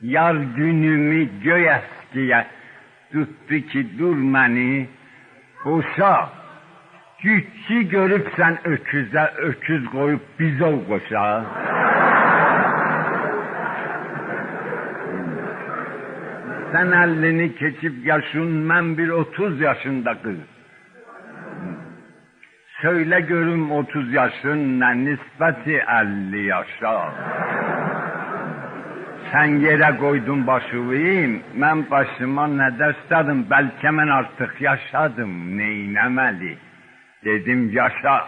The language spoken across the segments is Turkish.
Yar günümü göy eskiye tuttu ki dur məni boşa. Güççü görüp sen öküze öküz koyup bizov koşa. Sen 50'ni keçip yaşın, ben bir 30 yaşında kız. Söyle görüm 30 yaşın ne nispeti 50 yaşa. Sen yere koydun başıvıyım, ben başıma ne derstedim, belki ben artık yaşadım, neynemeli? Dedim yaşa.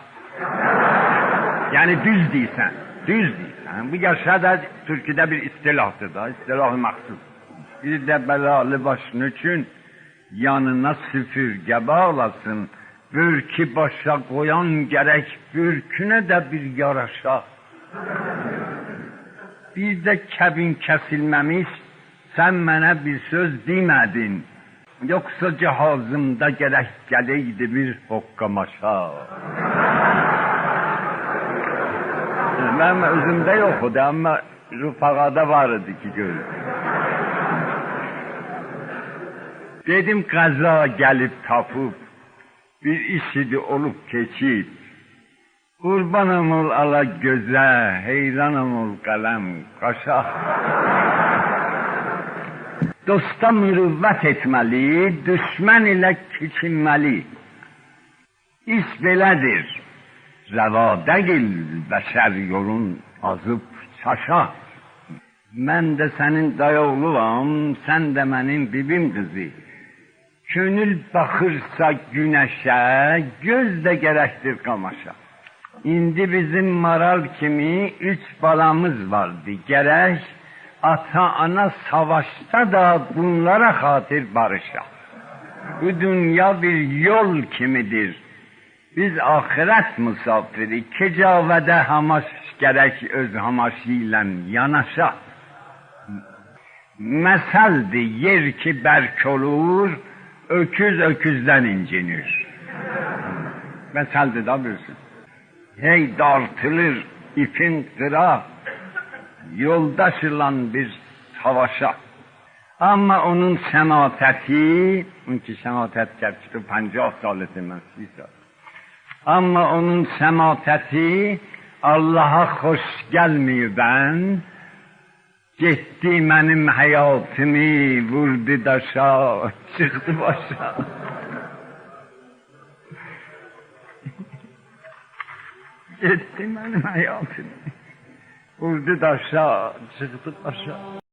Yani düz değilsen, düz değilsen. Bu yaşa da Türkiye'de bir istilahtır da, istilah-ı maksud. Bir de belalı başın için yanına süpürge bağlasın. Bürkü başa koyan gerek, bürküne de bir yaraşa. Bir de kəbin kesilmemiş, sen mənə bir söz demedin. Yoksa cihazımda gerek geleydi bir hokkamaşa. Ben özümde yoktu ama rüfakada vardı ki görüm. Dedim kaza gelip tapıp, bir işidi olup keçip, kurbanım ol ala göze, heyranım ol kalem kaşa. Dosta mürüvvet etmeli, düşman ile keçinmeli. İş belədir, rəva değil beşer yolun azıp çaşa. Ben de senin dayoğluam, sen de benim bibim kızı. Könül bakırsa güneşe, göz de gerektir kamaşa. İndi bizim maral kimi 3 balamız vardı, gerek ata ana savaşta da bunlara hatır barışa. Bu dünya bir yol kimidir. Biz ahiret misafiri, kecavede hamaş gerek öz hamaşıyla yanaşa. Meseldi yer ki berk olur, öküz öküzden incinir. Meseldi da bilsin. Hey dartılır ipin kıra, yoldaş ilan bir savaşa. Ama onun semateti, çünkü sematet gerçekten 50 salıdır ben 30 saat. Ama onun semateti Allah'a hoş gelmiyor ben. Gitti benim hayatımı vurdu daşa, çıktı başa. Gitti benim hayatımı vurdu daşa, çıktı başa.